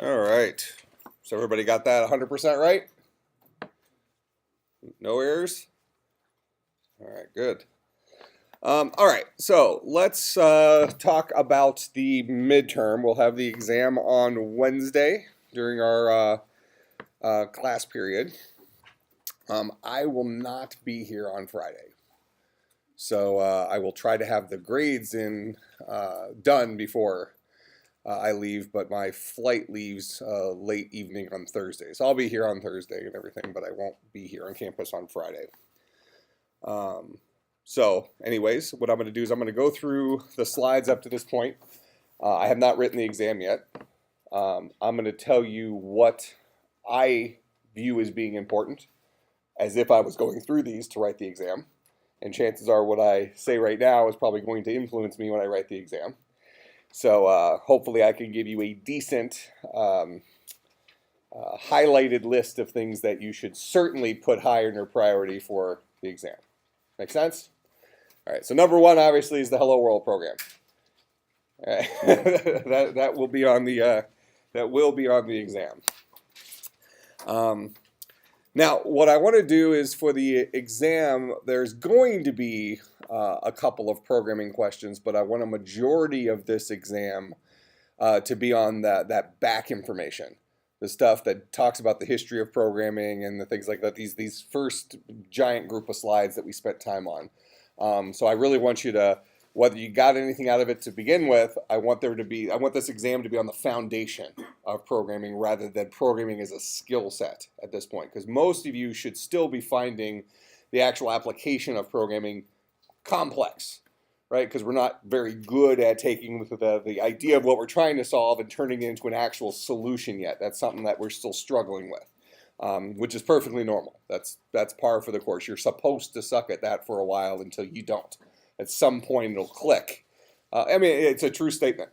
All right. So everybody got that 100% right? No errors? All right, good. All right, so let's talk about the midterm. We'll have the exam on Wednesday during our class period. I will not be here on Friday. So I will try to have the grades done before I leave, but my flight leaves late evening on Thursday. So I'll be here on Thursday and everything, but I won't be here on campus on Friday. So anyways, what I'm going to do is I'm going to go through the slides up to this point. I have not written the exam yet. I'm going to tell you what I view as being important, as if I was going through these to write the exam. And chances are what I say right now is probably going to influence me when I write the exam. So hopefully I can give you a decent highlighted list of things that you should certainly put higher in your priority for the exam. Make sense? All right, so number one obviously is the Hello World program. All right. that will be on the exam. Now, what I want to do is for the exam, there's going to be a couple of programming questions, but I want a majority of this exam to be on that back information, the stuff that talks about the history of programming and the things like that. These first giant group of slides that we spent time on. So I really want you to, whether you got anything out of it to begin with, I want this exam to be on the foundation of programming rather than programming as a skill set at this point, because most of you should still be finding the actual application of programming complex, right? Because we're not very good at taking the idea of what we're trying to solve and turning it into an actual solution yet. That's something that we're still struggling with. Which is perfectly normal. That's par for the course. You're supposed to suck at that for a while until you don't. At some point it'll click. I mean, it's a true statement.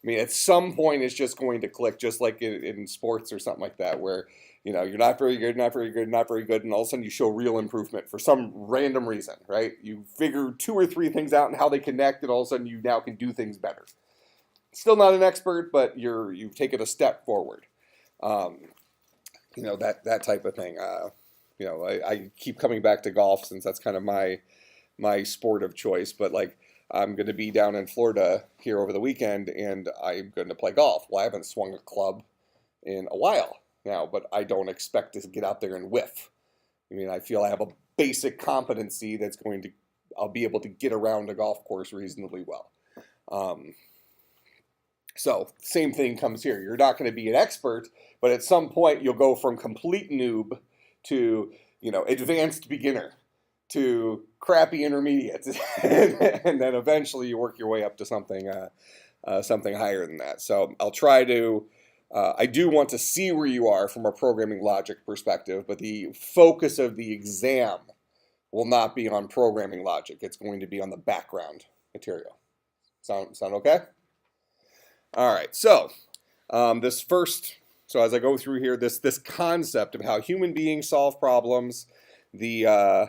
I mean, at some point it's just going to click, just like in sports or something like that, where you're not very good, not very good, not very good, and all of a sudden you show real improvement for some random reason, right? You figure 2 or 3 things out and how they connect, and all of a sudden you now can do things better. Still not an expert, but you've taken a step forward. That type of thing. I keep coming back to golf since that's kind of my sport of choice. But like, I'm going to be down in Florida here over the weekend, and I'm going to play golf. Well, I haven't swung a club in a while now, but I don't expect to get out there and whiff. I mean, I feel I have a basic competency I'll be able to get around a golf course reasonably well. So same thing comes here. You're not going to be an expert, but at some point you'll go from complete noob to, advanced beginner to crappy intermediate, and then eventually you work your way up to something higher than that. So I'll try to. I do want to see where you are from a programming logic perspective, but the focus of the exam will not be on programming logic. It's going to be on the background material. Sound okay? All right, so so as I go through here, this concept of how human beings solve problems, the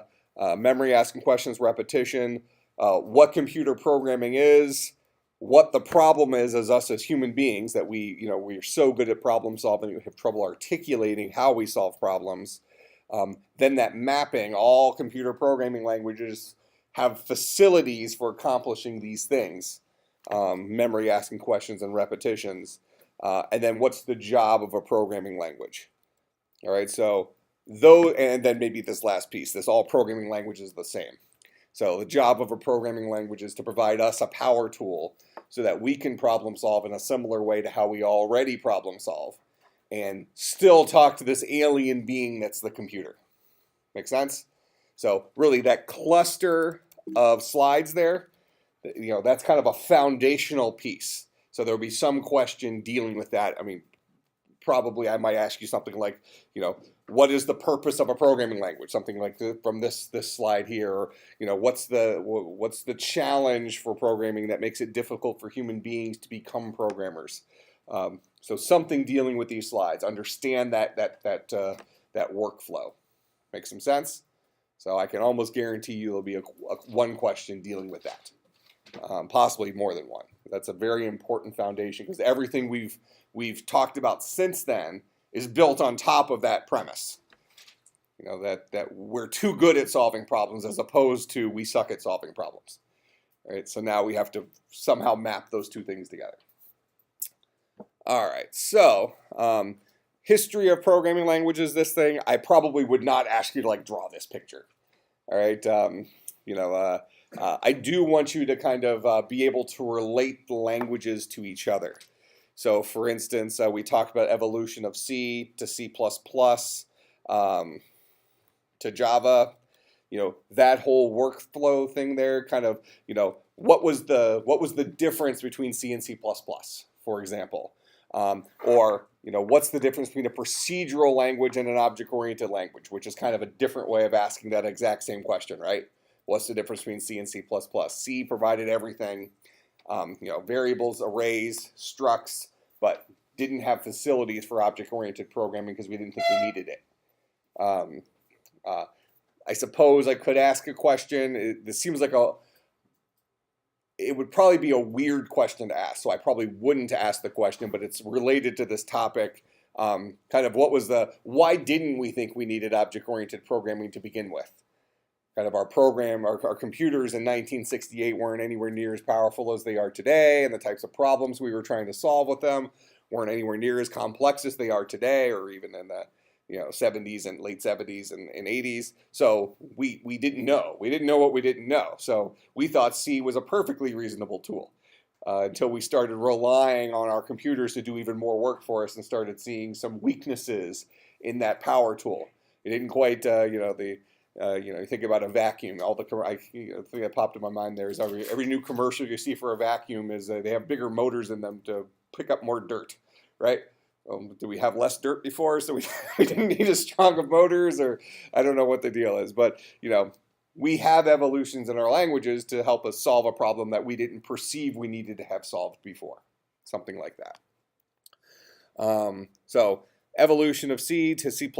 memory asking questions, repetition, what computer programming is, what the problem is as us as human beings, that we're so good at problem solving, we have trouble articulating how we solve problems. Then that mapping, all computer programming languages have facilities for accomplishing these things. Memory asking questions and repetitions, and then what's the job of a programming language? All right, so and then maybe this last piece, this all programming language is the same. So the job of a programming language is to provide us a power tool so that we can problem solve in a similar way to how we already problem solve and still talk to this alien being that's the computer. Make sense? So really that cluster of slides there, that's kind of a foundational piece. So there'll be some question dealing with that. I mean, probably I might ask you something like, what is the purpose of a programming language? Something like from this slide here. Or, what's the challenge for programming that makes it difficult for human beings to become programmers? So something dealing with these slides. Understand that workflow. Make some sense? So I can almost guarantee you there'll be one question dealing with that. possibly more than one. That's a very important foundation because everything we've talked about since then is built on top of that premise. You know, that we're too good at solving problems as opposed to we suck at solving problems. All right, so now we have to somehow map those two things together. All right, so history of programming languages, this thing, I probably would not ask you to like draw this picture. All right, you know, I do want you to kind of be able to relate the languages to each other. So for instance, we talked about evolution of C to C++, to Java, you know, that whole workflow thing there, kind of, you know, what was the difference between C and C++, for example? Or, you know, what's the difference between a procedural language and an object-oriented language, which is kind of a different way of asking that exact same question, right? What's the difference between C and C++? C provided everything, you know, variables, arrays, structs, but didn't have facilities for object-oriented programming because we didn't think we needed it. I suppose I could ask a question. This seems like it would probably be a weird question to ask, so I probably wouldn't ask the question, but it's related to this topic. Kind of why didn't we think we needed object-oriented programming to begin with? Kind of our computers in 1968 weren't anywhere near as powerful as they are today, and the types of problems we were trying to solve with them weren't anywhere near as complex as they are today, or even in the 70s and late 70s and 80s. So we didn't know. We didn't know what we didn't know. So we thought C was a perfectly reasonable tool until we started relying on our computers to do even more work for us and started seeing some weaknesses in that power tool. It didn't quite, you think about a vacuum. The thing that popped in my mind there is every new commercial you see for a vacuum is they have bigger motors in them to pick up more dirt, right? Do we have less dirt before, so we didn't need as strong of motors, or I don't know what the deal is. But, you know, we have evolutions in our languages to help us solve a problem that we didn't perceive we needed to have solved before. Something like that. So evolution of C to C++.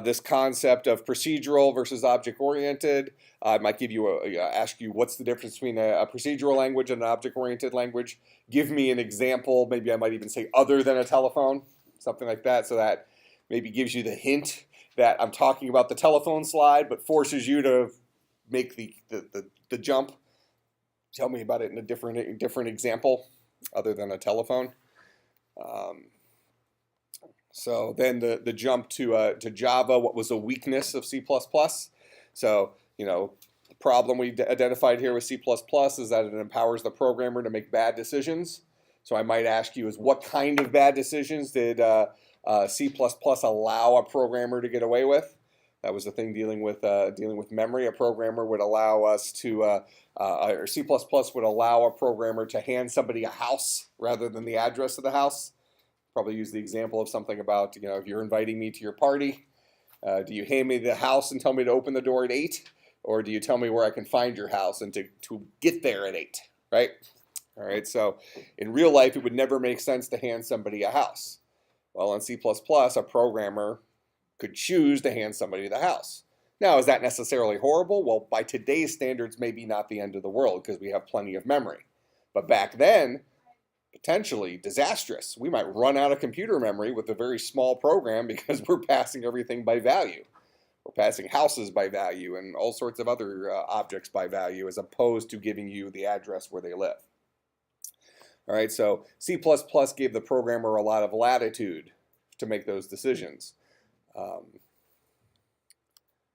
This concept of procedural versus object-oriented. I might ask you what's the difference between a procedural language and an object-oriented language. Give me an example. Maybe I might even say other than a telephone, something like that. So that maybe gives you the hint that I'm talking about the telephone slide, but forces you to make the jump. Tell me about it in a different example other than a telephone. So then the jump to Java, what was a weakness of C++? So, you know, the problem we identified here with C++ is that it empowers the programmer to make bad decisions. So I might ask you is what kind of bad decisions did C++ allow a programmer to get away with? That was the thing dealing with memory. A programmer would allow us to, or C++ would allow a programmer to hand somebody a house rather than the address of the house. Probably use the example of something about, you know, if you're inviting me to your party, do you hand me the house and tell me to open the door at 8? Or do you tell me where I can find your house and to get there at 8, right? All right, so in real life, it would never make sense to hand somebody a house. Well, in C++, a programmer could choose to hand somebody the house. Now, is that necessarily horrible? Well, by today's standards, maybe not the end of the world because we have plenty of memory. But back then, potentially disastrous. We might run out of computer memory with a very small program because we're passing everything by value. We're passing houses by value and all sorts of other objects by value as opposed to giving you the address where they live. All right, so C++ gave the programmer a lot of latitude to make those decisions,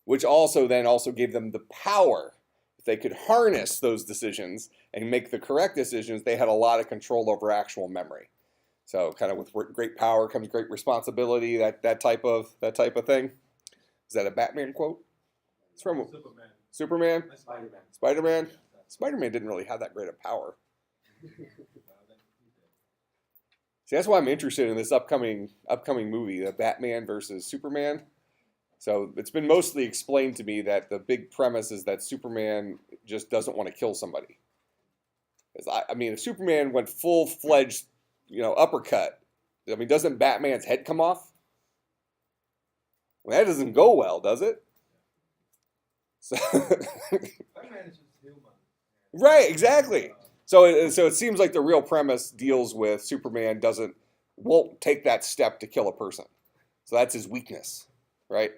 which also gave them the power. If they could harness those decisions and make the correct decisions, they had a lot of control over actual memory. So kind of with great power comes great responsibility, that type of thing. Is that a Batman quote? It's from Superman? Spider-Man. Spider-Man? Spider-Man didn't really have that great of power. See, that's why I'm interested in this upcoming movie, the Batman versus Superman. So it's been mostly explained to me that the big premise is that Superman just doesn't want to kill somebody. I mean, if Superman went full-fledged, uppercut, doesn't Batman's head come off? Well, that doesn't go well, does it? So Batman is just human. Right, exactly. So it seems like the real premise deals with Superman won't take that step to kill a person. So that's his weakness, right?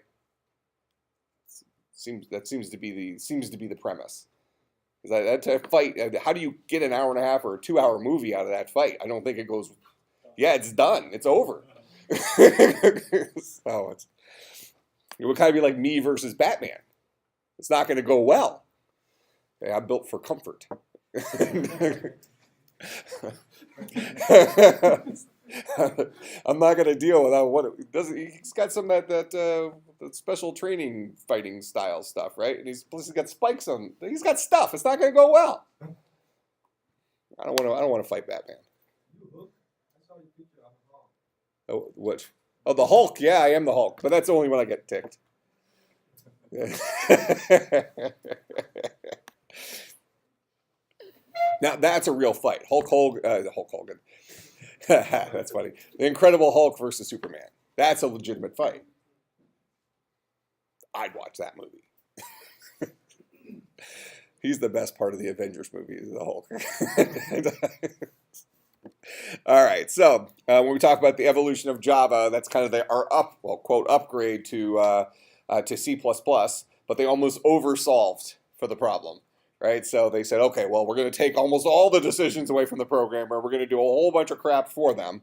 Seems to be the premise. Because that fight, how do you get an hour and a half or a 2 hour movie out of that fight? I don't think it goes. Yeah, it's done. It's over. So it would kind of be like me versus Batman. It's not going to go well. Okay, I'm built for comfort. I'm not going to deal with what it doesn't. He's got some of that special training fighting style stuff, right? And he's got spikes on. He's got stuff. It's not going to go well. I don't want to fight Batman. Oh, what? Oh, the Hulk. Yeah, I am the Hulk, but that's only when I get ticked. Now that's a real fight. Hulk Hogan. That's funny. The Incredible Hulk versus Superman. That's a legitimate fight. I'd watch that movie. He's the best part of the Avengers movie, is the Hulk. All right. So when we talk about the evolution of Java, that's kind of quote upgrade to C++, but they almost oversolved for the problem. Right, so they said, okay, well, we're going to take almost all the decisions away from the programmer. We're going to do a whole bunch of crap for them,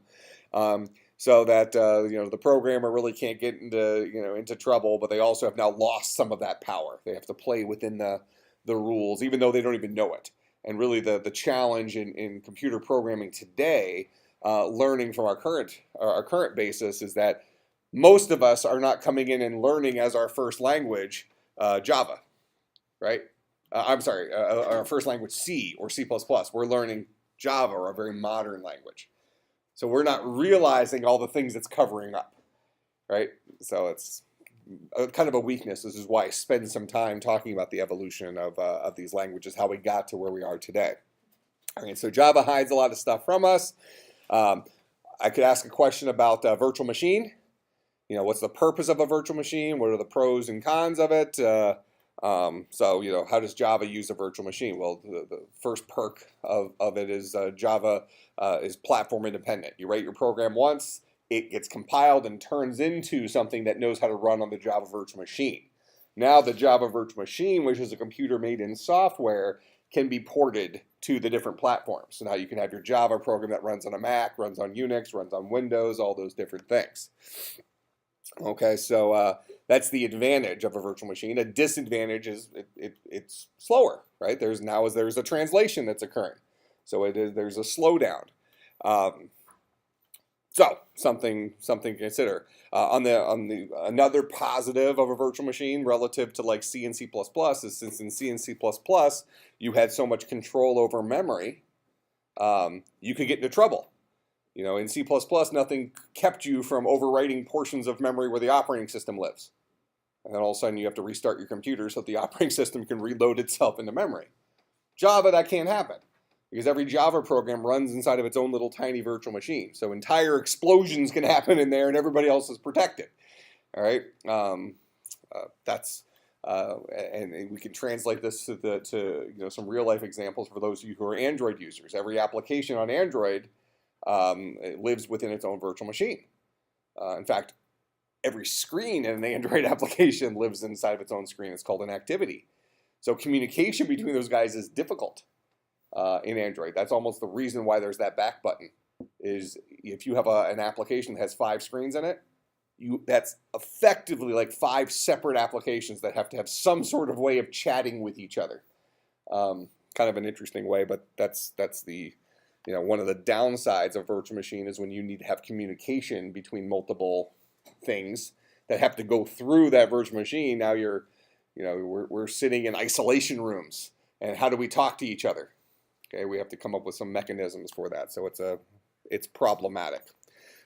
so that the programmer really can't get into trouble. But they also have now lost some of that power. They have to play within the rules, even though they don't even know it. And really, the challenge in computer programming today, learning from our current basis, is that most of us are not coming in and learning as our first language Java, right? I'm sorry, our first language C or C++. We're learning Java, or a very modern language. So we're not realizing all the things it's covering up, right? So it's kind of a weakness. This is why I spend some time talking about the evolution of these languages, how we got to where we are today. All right, so Java hides a lot of stuff from us. I could ask a question about a virtual machine. What's the purpose of a virtual machine? What are the pros and cons of it? So how does Java use a virtual machine? Well, the first perk of it is Java is platform independent. You write your program once, it gets compiled and turns into something that knows how to run on the Java virtual machine. Now the Java virtual machine, which is a computer made in software, can be ported to the different platforms. So now you can have your Java program that runs on a Mac, runs on Unix, runs on Windows, all those different things. Okay, so that's the advantage of a virtual machine. A disadvantage is it's slower, right? There's a translation that's occurring, so there's a slowdown. So something to consider. Another positive of a virtual machine relative to like C and C++ is, since in C and C++ you had so much control over memory, you could get into trouble. In C++, nothing kept you from overwriting portions of memory where the operating system lives. And then all of a sudden you have to restart your computer so that the operating system can reload itself into memory. Java, that can't happen, because every Java program runs inside of its own little tiny virtual machine. So entire explosions can happen in there and everybody else is protected. All right? And we can translate this to some real life examples for those of you who are Android users. Every application on Android it lives within its own virtual machine. In fact, every screen in an Android application lives inside of its own screen. It's called an activity. So communication between those guys is difficult in Android. That's almost the reason why there's that back button. Is if you have an application that has 5 screens in it, that's effectively like 5 separate applications that have to have some sort of way of chatting with each other. Kind of an interesting way, but that's the one of the downsides of virtual machine is when you need to have communication between multiple things that have to go through that virtual machine. Now we're sitting in isolation rooms, and how do we talk to each other? Okay, we have to come up with some mechanisms for that. So it's problematic.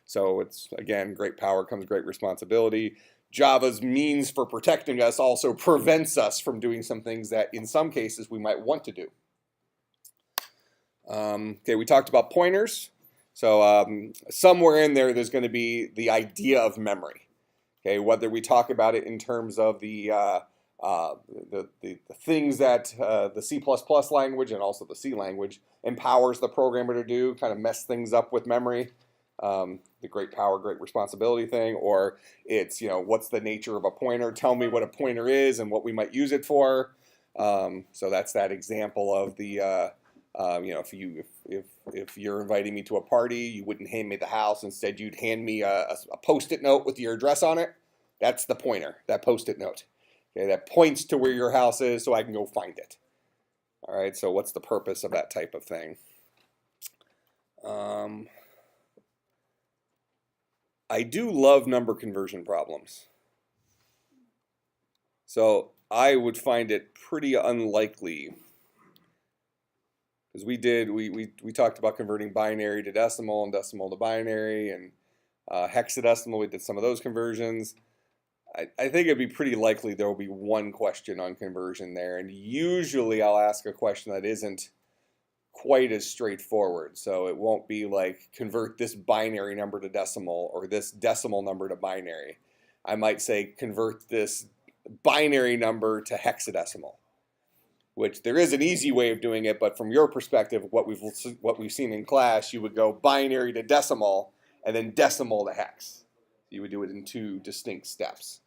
So it's, again, great power comes great responsibility. Java's means for protecting us also prevents us from doing some things that in some cases we might want to do. Okay, we talked about pointers. So somewhere in there's going to be the idea of memory. Okay, whether we talk about it in terms of the the things that the C++ language and also the C language empowers the programmer to do, kind of mess things up with memory. The great power, great responsibility thing, or it's, what's the nature of a pointer? Tell me what a pointer is and what we might use it for. So that's that example of the, if you're inviting me to a party, you wouldn't hand me the house. Instead, you'd hand me a Post-it note with your address on it. That's the pointer, that Post-it note. Okay, that points to where your house is so I can go find it. All right, so what's the purpose of that type of thing? I do love number conversion problems. So I would find it pretty unlikely, because we talked about converting binary to decimal and decimal to binary and hexadecimal. We did some of those conversions. I think it'd be pretty likely there will be one question on conversion there, and usually I'll ask a question that isn't quite as straightforward. So it won't be like convert this binary number to decimal or this decimal number to binary. I might say convert this binary number to hexadecimal, which there is an easy way of doing it, but from your perspective, what we've seen in class, you would go binary to decimal and then decimal to hex. You would do it in two distinct steps.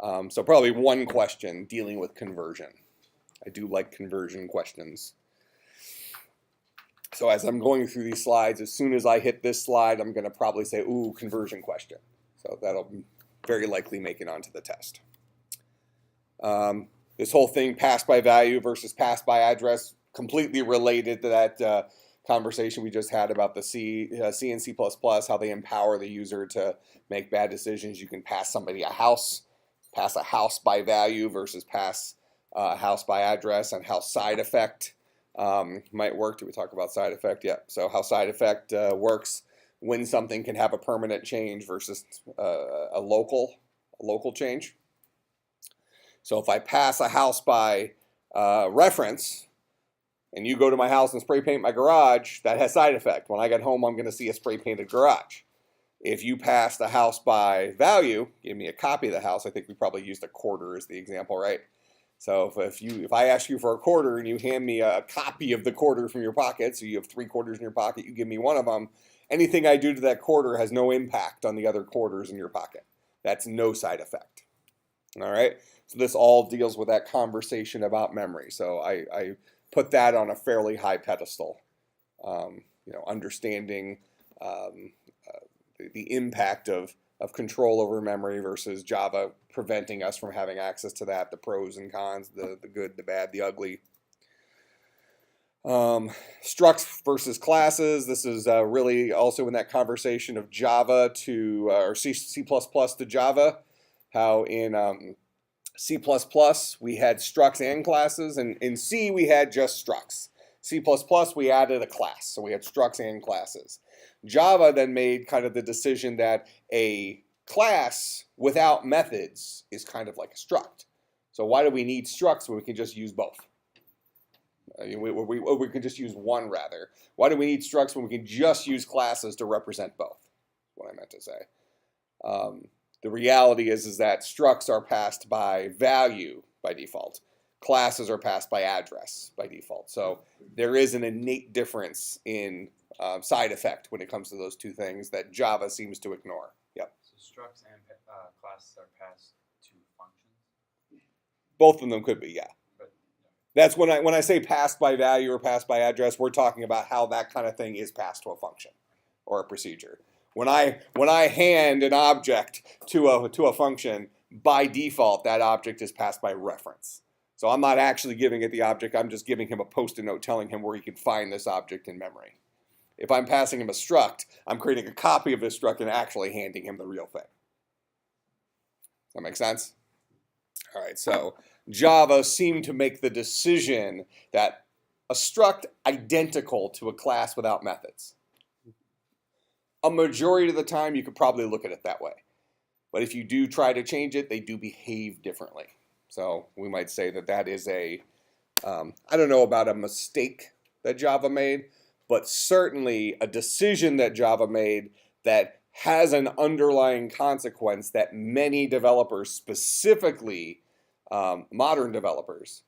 So probably one question dealing with conversion. I do like conversion questions. So as I'm going through these slides, as soon as I hit this slide, I'm going to probably say, ooh, conversion question. So that'll very likely make it onto the test. This whole thing, pass by value versus pass by address, completely related to that conversation we just had about the C and C++, how they empower the user to make bad decisions. You can pass somebody a house by value versus pass a house by address, and how side effect might work. Did we talk about side effect? Yeah. So how side effect works when something can have a permanent change versus a local change. So if I pass a house by reference, and you go to my house and spray paint my garage, that has side effect. When I get home, I'm going to see a spray painted garage. If you pass the house by value, give me a copy of the house. I think we probably used a quarter as the example, right? So if I ask you for a quarter and you hand me a copy of the quarter from your pocket, so you have 3 quarters in your pocket, you give me one of them, anything I do to that quarter has no impact on the other quarters in your pocket. That's no side effect. All right? So this all deals with that conversation about memory. So I put that on a fairly high pedestal, understanding the impact of control over memory versus Java preventing us from having access to that, the pros and cons, the good, the bad, the ugly. Structs versus classes. This is really also in that conversation of Java to, or C++ to Java, how in C++ we had structs and classes, and in C we had just structs. C++ we added a class, so we had structs and classes. Java then made kind of the decision that a class without methods is kind of like a struct. So why do we need structs when we can just use both? We can just use one, rather. Why do we need structs when we can just use classes to represent both? That's what I meant to say. The reality is that structs are passed by value by default. Classes are passed by address by default. So there is an innate difference in side effect when it comes to those two things that Java seems to ignore. Yep. So structs and classes are passed to functions? Both of them could be, yeah. That's when I say passed by value or passed by address, we're talking about how that kind of thing is passed to a function or a procedure. When I hand an object to a function, by default that object is passed by reference. So I'm not actually giving it the object, I'm just giving him a Post-it note telling him where he can find this object in memory. If I'm passing him a struct, I'm creating a copy of this struct and actually handing him the real thing. Does that make sense? All right, so Java seemed to make the decision that a struct identical to a class without methods. A majority of the time, you could probably look at it that way. But if you do try to change it, they do behave differently. So we might say that that is a, I don't know about a mistake that Java made, but certainly a decision that Java made that has an underlying consequence that many developers specifically modern developers,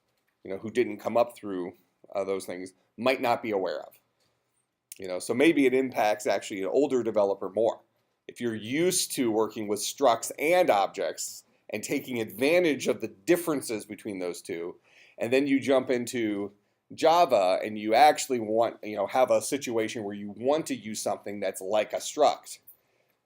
who didn't come up through those things, might not be aware of. So maybe it impacts actually an older developer more. If you're used to working with structs and objects and taking advantage of the differences between those two, and then you jump into Java and you actually want, have a situation where you want to use something that's like a struct,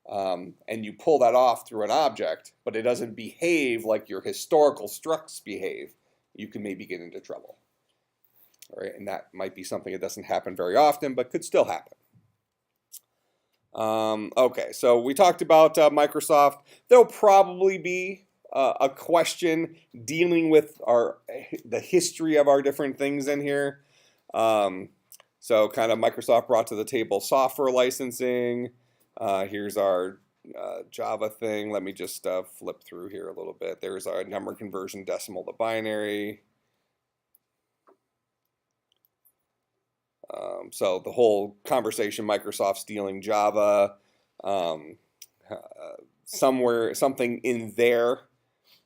and you pull that off through an object, but it doesn't behave like your historical structs behave, you can maybe get into trouble. All right, and that might be something that doesn't happen very often, but could still happen. Okay, so we talked about Microsoft. There'll probably be a question dealing with the history of our different things in here. So kind of Microsoft brought to the table software licensing. Here's our Java thing. Let me just flip through here a little bit. There's our number conversion decimal to binary. So the whole conversation, Microsoft stealing Java, something in there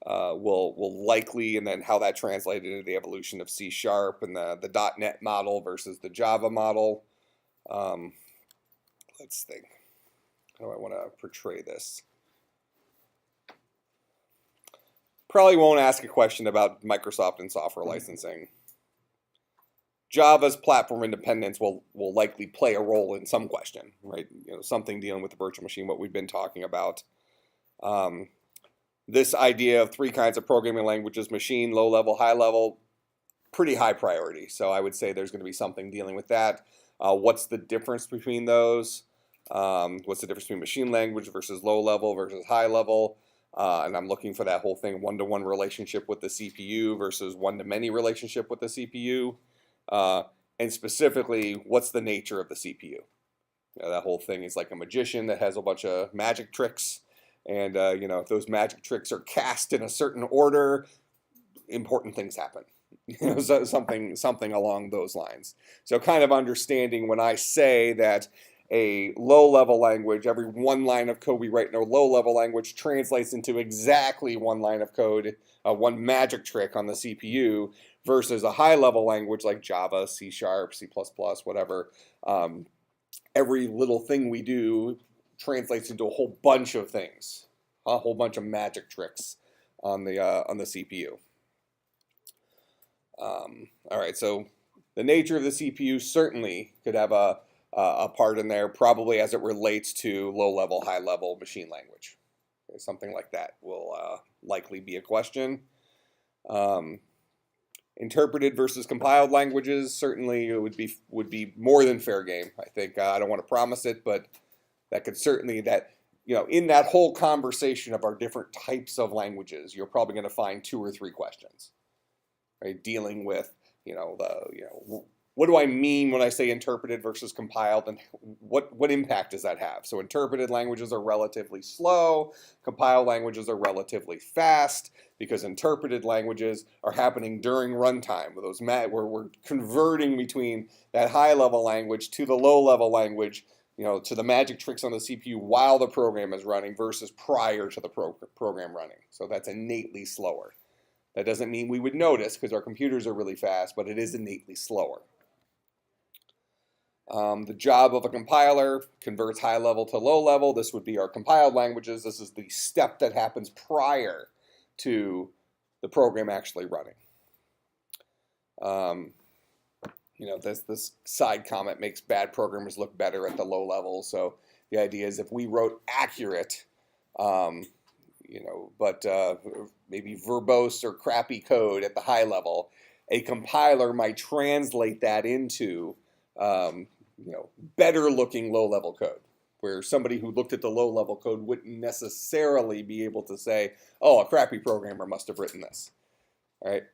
will likely, and then how that translated into the evolution of C# and the .NET model versus the Java model. Let's think. How do I want to portray this? Probably won't ask a question about Microsoft and software licensing. Java's platform independence will likely play a role in some question, right? Something dealing with the virtual machine, what we've been talking about. This idea of 3 kinds of programming languages, machine, low level, high level, pretty high priority. So I would say there's going to be something dealing with that. What's the difference between those? What's the difference between machine language versus low level versus high level? And I'm looking for that whole thing, one-to-one relationship with the CPU versus one-to-many relationship with the CPU. And specifically, what's the nature of the CPU? That whole thing is like a magician that has a bunch of magic tricks. And, if those magic tricks are cast in a certain order, important things happen. So something along those lines. So kind of understanding when I say that a low-level language, every one line of code we write in a low-level language translates into exactly one line of code, one magic trick on the CPU, versus a high-level language like Java, C#, C++, whatever. Every little thing we do translates into a whole bunch of things, a whole bunch of magic tricks on the CPU. All right, so the nature of the CPU certainly could have a part in there, probably as it relates to low-level, high-level machine language. Okay, something like that will likely be a question. Interpreted versus compiled languages, certainly it would be more than fair game. I think I don't want to promise it, but that could certainly in that whole conversation of our different types of languages, you're probably going to find 2 or 3 questions, right? Dealing with what do I mean when I say interpreted versus compiled, and what impact does that have? So interpreted languages are relatively slow, compiled languages are relatively fast, because interpreted languages are happening during runtime, where we're converting between that high-level language to the low-level language, to the magic tricks on the CPU while the program is running versus prior to the program running. So that's innately slower. That doesn't mean we would notice because our computers are really fast, but it is innately slower. The job of a compiler converts high level to low level. This would be our compiled languages. This is the step that happens prior to the program actually running. This side comment makes bad programmers look better at the low level. So the idea is if we wrote accurate, but maybe verbose or crappy code at the high level, a compiler might translate that into better looking low level code, where somebody who looked at the low level code wouldn't necessarily be able to say, oh, a crappy programmer must have written this. All right.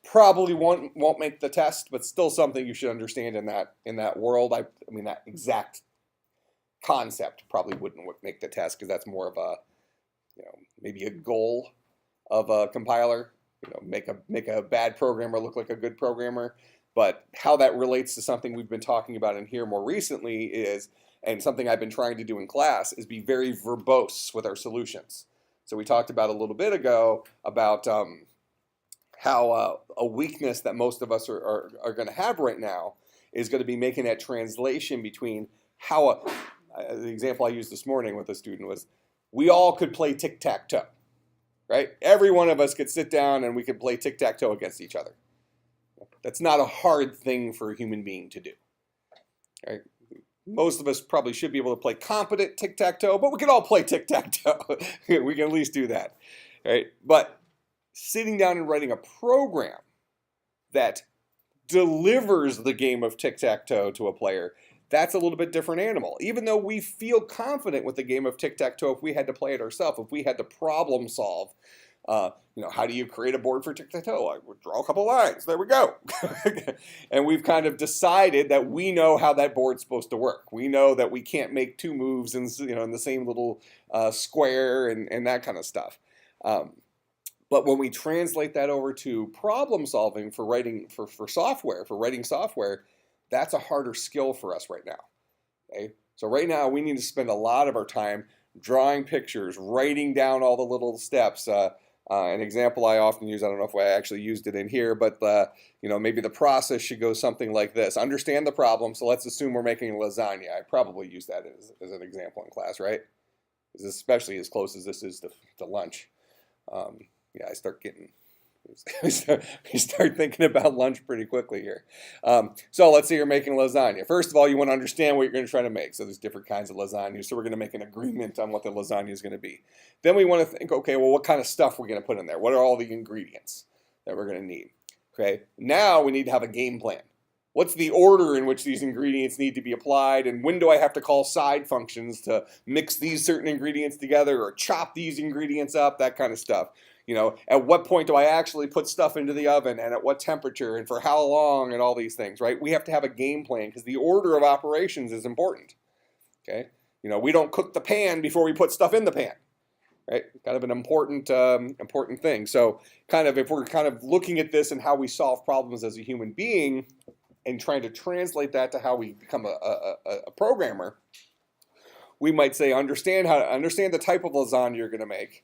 Probably won't make the test, but still something you should understand in that world. I mean, that exact concept probably wouldn't make the test, because that's more of a maybe a goal of a compiler. Make a bad programmer look like a good programmer. But how that relates to something we've been talking about in here more recently is, and something I've been trying to do in class, is be very verbose with our solutions. So we talked about a little bit ago about how a weakness that most of us are going to have right now is going to be making that translation between how the example I used this morning with a student was we all could play tic-tac-toe, right? Every one of us could sit down and we could play tic-tac-toe against each other. That's not a hard thing for a human being to do, right? Most of us probably should be able to play competent tic-tac-toe, but we can all play tic-tac-toe. We can at least do that, right? But sitting down and writing a program that delivers the game of tic-tac-toe to a player, that's a little bit different animal. Even though we feel confident with the game of tic-tac-toe if we had to play it ourselves, if we had to problem solve, how do you create a board for tic-tac-toe? I would draw a couple lines. There we go. And we've kind of decided that we know how that board's supposed to work. We know that we can't make two moves in the same little square and that kind of stuff. But when we translate that over to problem solving for writing software, that's a harder skill for us right now. Okay? So right now we need to spend a lot of our time drawing pictures, writing down all the little steps. An example I often use, I don't know if I actually used it in here, but maybe the process should go something like this. Understand the problem, so let's assume we're making lasagna. I probably use that as an example in class, right? Especially as close as this is to lunch. I start getting, we start thinking about lunch pretty quickly here. So let's say you're making lasagna. First of all, you want to understand what you're going to try to make. So there's different kinds of lasagna. So we're going to make an agreement on what the lasagna is going to be. Then we want to think, okay, well, what kind of stuff we're going to put in there? What are all the ingredients that we're going to need? Okay, now we need to have a game plan. What's the order in which these ingredients need to be applied, and when do I have to call side functions to mix these certain ingredients together or chop these ingredients up, that kind of stuff. At what point do I actually put stuff into the oven and at what temperature and for how long and all these things, right? We have to have a game plan because the order of operations is important, okay? We don't cook the pan before we put stuff in the pan, right? Kind of an important thing. So if we're kind of looking at this and how we solve problems as a human being and trying to translate that to how we become a programmer, we might say understand the type of lasagna you're going to make.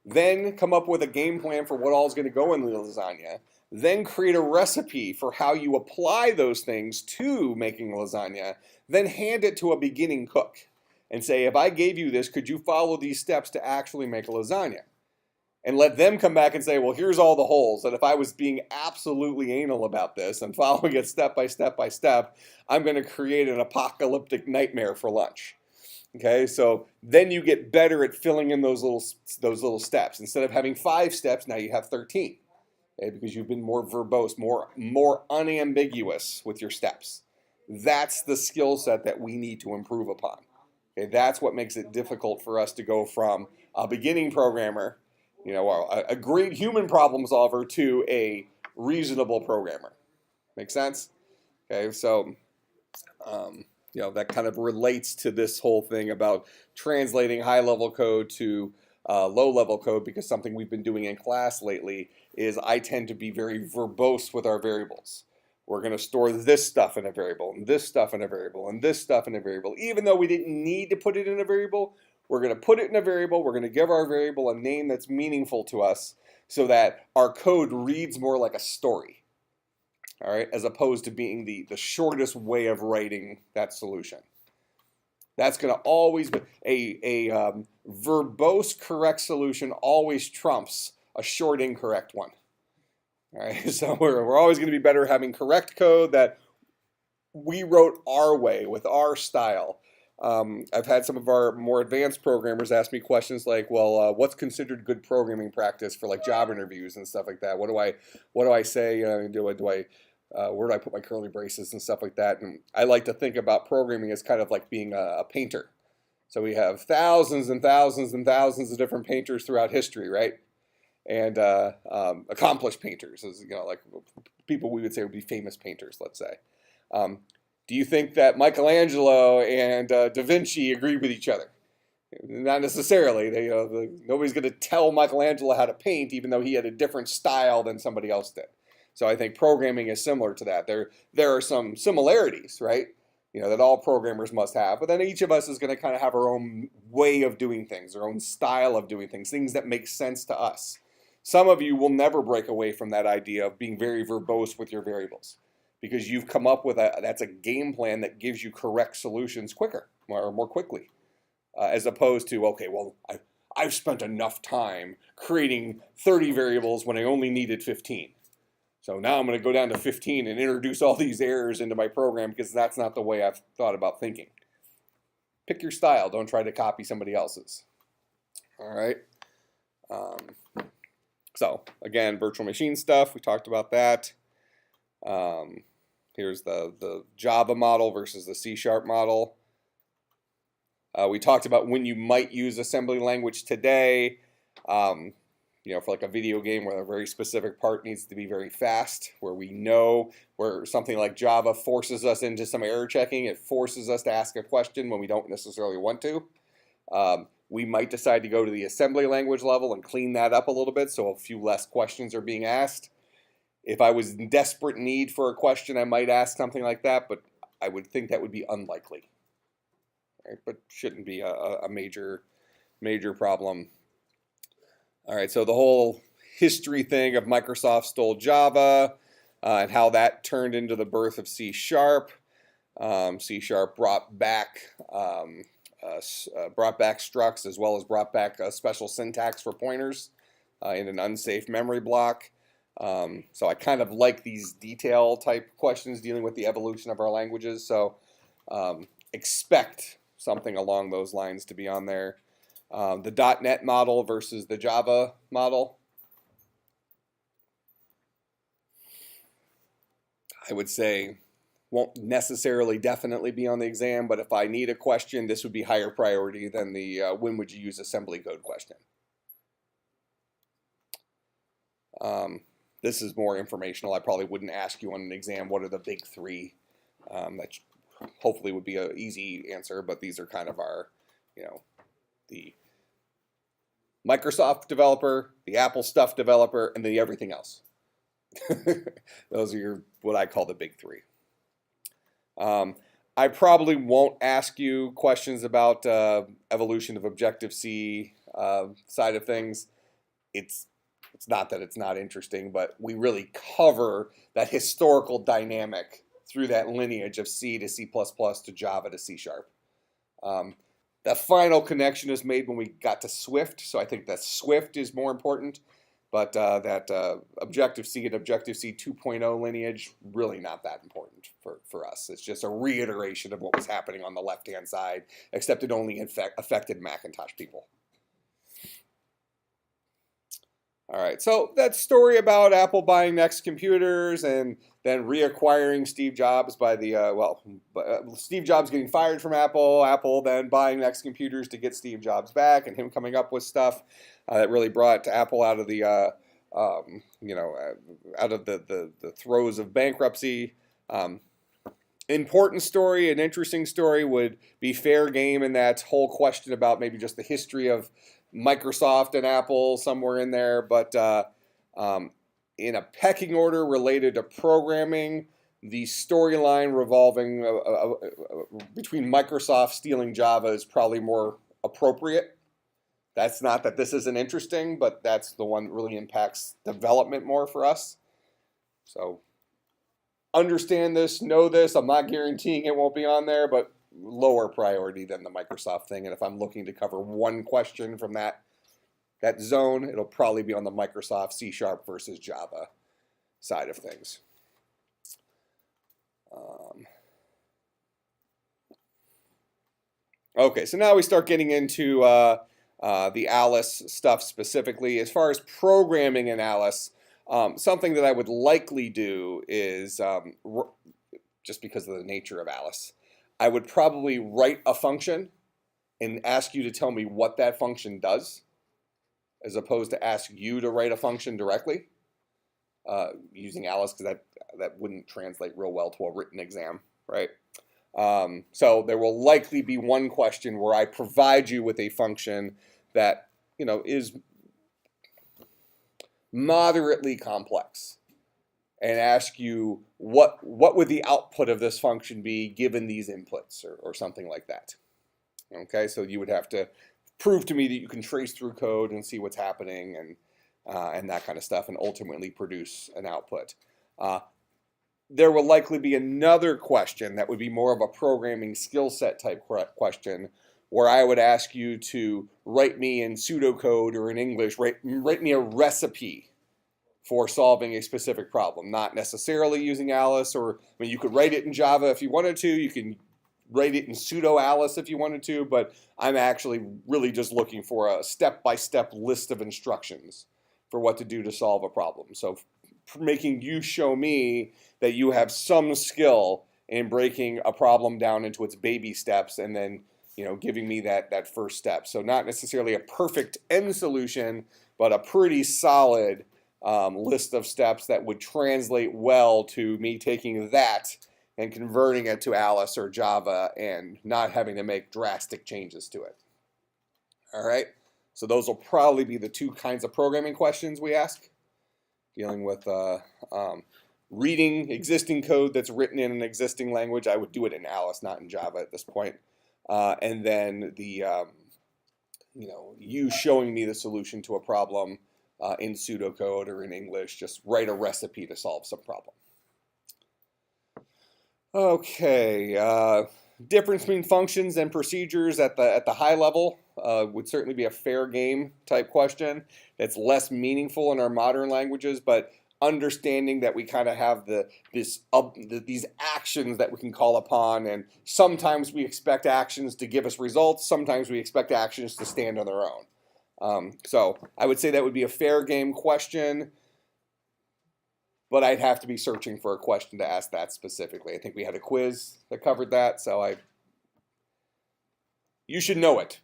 Then come up with a game plan for what all is going to go in the lasagna. Then create a recipe for how you apply those things to making lasagna. Then hand it to a beginning cook and say, if I gave you this, could you follow these steps to actually make a lasagna? And let them come back and say, well, here's all the holes. And if I was being absolutely anal about this and following it step by step by step, I'm going to create an apocalyptic nightmare for lunch. Okay, so then you get better at filling in those little steps. Instead of having 5 steps, now you have 13. Okay, because you've been more verbose, more unambiguous with your steps. That's the skill set that we need to improve upon. Okay, that's what makes it difficult for us to go from a beginning programmer, a great human problem solver, to a reasonable programmer. Make sense? Okay, so that kind of relates to this whole thing about translating high-level code to low-level code, because something we've been doing in class lately is I tend to be very verbose with our variables. We're going to store this stuff in a variable, and this stuff in a variable, and this stuff in a variable. Even though we didn't need to put it in a variable, we're going to put it in a variable. We're going to give our variable a name that's meaningful to us so that our code reads more like a story. All right, as opposed to being the shortest way of writing that solution. That's going to always be a verbose correct solution always trumps a short incorrect one. All right, so we're always going to be better having correct code that we wrote our way with our style. I've had some of our more advanced programmers ask me questions like, well, what's considered good programming practice for like job interviews and stuff like that? What do I say? Where do I put my curly braces and stuff like that? And I like to think about programming as kind of like being a painter. So we have thousands and thousands and thousands of different painters throughout history, right? And accomplished painters, like people we would say would be famous painters, let's say. Do you think that Michelangelo and Da Vinci agreed with each other? Not necessarily. Nobody's going to tell Michelangelo how to paint, even though he had a different style than somebody else did. So I think programming is similar to that. There are some similarities, right? That all programmers must have. But then each of us is going to kind of have our own way of doing things, our own style of doing things that make sense to us. Some of you will never break away from that idea of being very verbose with your variables because you've come up with that's a game plan that gives you correct solutions quicker or more quickly, as opposed to, okay, well, I've spent enough time creating 30 variables when I only needed 15. So now I'm going to go down to 15 and introduce all these errors into my program because that's not the way I've thought about thinking. Pick your style. Don't try to copy somebody else's. All right. So again, virtual machine stuff. We talked about that. Here's the Java model versus the C# model. We talked about when you might use assembly language today. You know, for like a video game where a very specific part needs to be very fast, where we know where something like Java forces us into some error checking, it forces us to ask a question when we don't necessarily want to. We might decide to go to the assembly language level and clean that up a little bit so a few less questions are being asked. If I was in desperate need for a question, I might ask something like that, but I would think that would be unlikely. Right? But shouldn't be a major problem. All right, so the whole history thing of Microsoft stole Java and how that turned into the birth of C#. C# brought back structs as well as brought back a special syntax for pointers in an unsafe memory block. So I kind of like these detail type questions dealing with the evolution of our languages. So expect something along those lines to be on there. The .NET model versus the Java model. I would say won't necessarily definitely be on the exam, but if I need a question, this would be higher priority than the when would you use assembly code question. This is more informational. I probably wouldn't ask you on an exam what are the big three. That hopefully would be an easy answer, but these are kind of our, you know, the Microsoft developer, the Apple stuff developer, and the everything else. Those are what I call the big three. I probably won't ask you questions about evolution of Objective-C side of things. It's not that it's not interesting, but we really cover that historical dynamic through that lineage of C to C++ to Java to C#. The final connection is made when we got to Swift, so I think that Swift is more important, but that Objective-C and Objective-C 2.0 lineage, really not that important for us. It's just a reiteration of what was happening on the left-hand side, except it only affected Macintosh people. All right, so that story about Apple buying Next computers and then reacquiring Steve Jobs by the, Steve Jobs getting fired from Apple, Apple then buying Next computers to get Steve Jobs back, and him coming up with stuff that really brought Apple out of the, out of the throes of bankruptcy. Important story, an interesting story would be fair game in that whole question about maybe just the history of Microsoft and Apple somewhere in there, but in a pecking order related to programming, the storyline revolving between Microsoft stealing Java is probably more appropriate. That's not that this isn't interesting, but that's the one that really impacts development more for us. So understand this, know this. I'm not guaranteeing it won't be on there, but lower priority than the Microsoft thing. And if I'm looking to cover one question from that zone, it'll probably be on the Microsoft C# versus Java side of things. Okay, so now we start getting into the Alice stuff specifically. As far as programming in Alice, something that I would likely do is, just because of the nature of Alice, I would probably write a function and ask you to tell me what that function does, as opposed to ask you to write a function directly using Alice, because that wouldn't translate real well to a written exam, right? So there will likely be one question where I provide you with a function that, you know, is moderately complex, and ask you what would the output of this function be given these inputs, or something like that. Okay, so you would have to prove to me that you can trace through code and see what's happening, and and that kind of stuff, and ultimately produce an output. There will likely be another question that would be more of a programming skill set type question, where I would ask you to write me in pseudocode or in English, write me a recipe for solving a specific problem, not necessarily using Alice, or I mean, you could write it in Java if you wanted to, you can write it in pseudo Alice if you wanted to, but I'm actually really just looking for a step-by-step list of instructions for what to do to solve a problem. So making you show me that you have some skill in breaking a problem down into its baby steps and then giving me that first step. So not necessarily a perfect end solution, but a pretty solid list of steps that would translate well to me taking that and converting it to Alice or Java and not having to make drastic changes to it. All right, so those will probably be the two kinds of programming questions we ask, dealing with reading existing code that's written in an existing language. I would do it in Alice, not in Java at this point. And then the, you showing me the solution to a problem in pseudocode or in English, just write a recipe to solve some problem. Okay, difference between functions and procedures at the high level would certainly be a fair game type question. It's less meaningful in our modern languages, but understanding that we kind of have these actions that we can call upon, and sometimes we expect actions to give us results, sometimes we expect actions to stand on their own. So I would say that would be a fair game question, but I'd have to be searching for a question to ask that specifically. I think we had a quiz that covered that, so you should know it,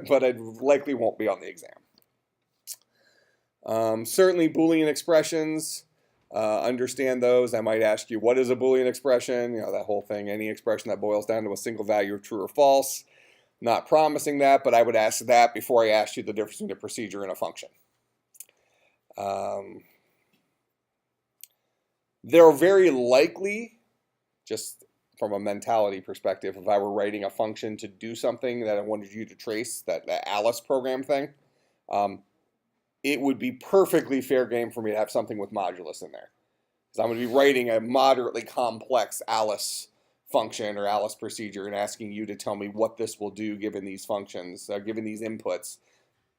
but it likely won't be on the exam. Certainly Boolean expressions, understand those. I might ask you, what is a Boolean expression? That whole thing, any expression that boils down to a single value of true or false. Not promising that, but I would ask that before I asked you the difference between a procedure and a function. They're very likely, just from a mentality perspective, if I were writing a function to do something that I wanted you to trace, that Alice program thing, it would be perfectly fair game for me to have something with modulus in there. Because I'm going to be writing a moderately complex Alice function or Alice procedure and asking you to tell me what this will do given these functions, given these inputs.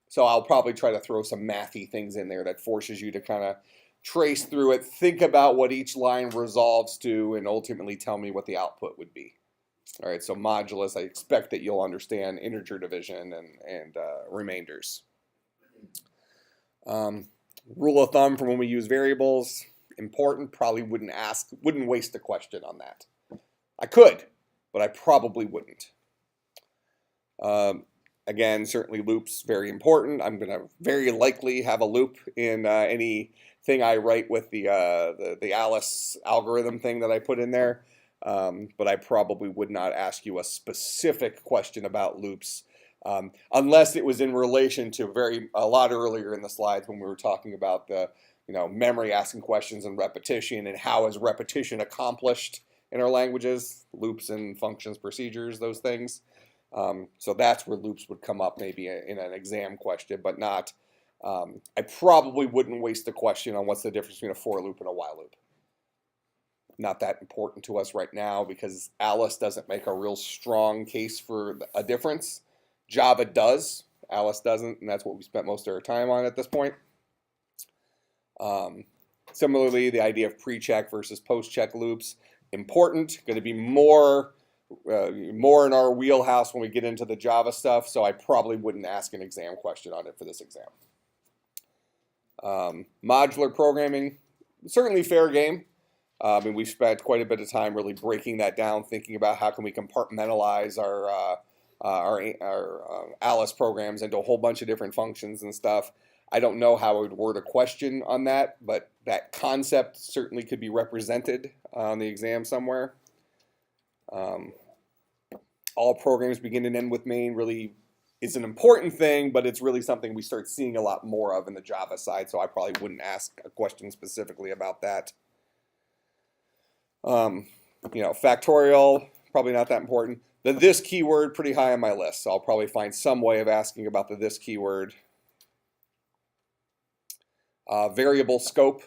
So I'll probably try to throw some mathy things in there that forces you to kind of trace through it, think about what each line resolves to, and ultimately tell me what the output would be. All right, so modulus, I expect that you'll understand integer division and remainders. Rule of thumb for when we use variables, important, probably wouldn't waste a question on that. I could, but I probably wouldn't. Again, certainly loops, very important. I'm going to very likely have a loop in anything I write with the Alice algorithm thing that I put in there. But I probably would not ask you a specific question about loops unless it was in relation to a lot earlier in the slides when we were talking about the memory asking questions and repetition and how is repetition accomplished in our languages, loops and functions, procedures, those things. So that's where loops would come up maybe in an exam question, but not, I probably wouldn't waste a question on what's the difference between a for loop and a while loop. Not that important to us right now because Alice doesn't make a real strong case for a difference. Java does, Alice doesn't, and that's what we spent most of our time on at this point. Similarly, the idea of pre-check versus post-check loops, important, going to be more in our wheelhouse when we get into the Java stuff, so I probably wouldn't ask an exam question on it for this exam. Modular programming, certainly fair game. We've spent quite a bit of time really breaking that down, thinking about how can we compartmentalize our Alice programs into a whole bunch of different functions and stuff. I don't know how I would word a question on that, but that concept certainly could be represented on the exam somewhere. All programs begin and end with main really is an important thing, but it's really something we start seeing a lot more of in the Java side, so I probably wouldn't ask a question specifically about that. Factorial, probably not that important. The this keyword, pretty high on my list, so I'll probably find some way of asking about the this keyword. variable scope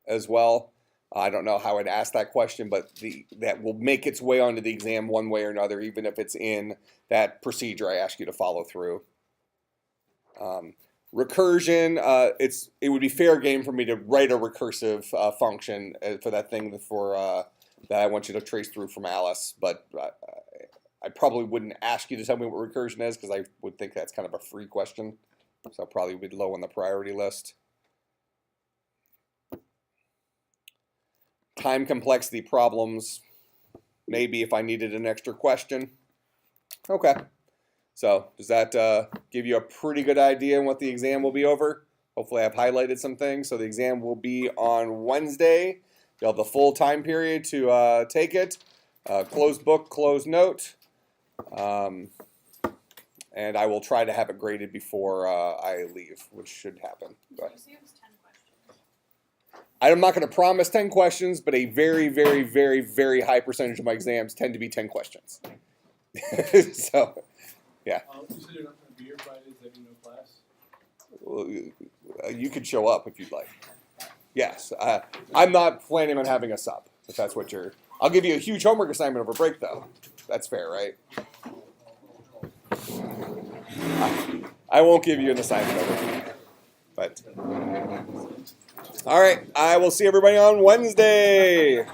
as well. I don't know how I'd ask that question, but that will make its way onto the exam one way or another, even if it's in that procedure I ask you to follow through. Recursion, it would be fair game for me to write a recursive function for that thing that I want you to trace through from Alice, but I probably wouldn't ask you to tell me what recursion is because I would think that's kind of a free question, so probably would be low on the priority list. Time complexity problems, maybe if I needed an extra question. Okay. So does that give you a pretty good idea on what the exam will be over? Hopefully I've highlighted some things. So the exam will be on Wednesday. You'll have the full time period to take it. Closed book, closed note. And I will try to have it graded before I leave, which should happen. So you say it was 10 questions. I'm not going to promise 10 questions, but a very, very, very, very high percentage of my exams tend to be 10 questions. So, yeah. You said you're not going to be here Friday. Does that mean no class? Well, you could show up if you'd like. Yes. I'm not planning on having a sub, if that's what you're... I'll give you a huge homework assignment over break, though. That's fair, right? I won't give you an assignment over break. But... All right. I will see everybody on Wednesday.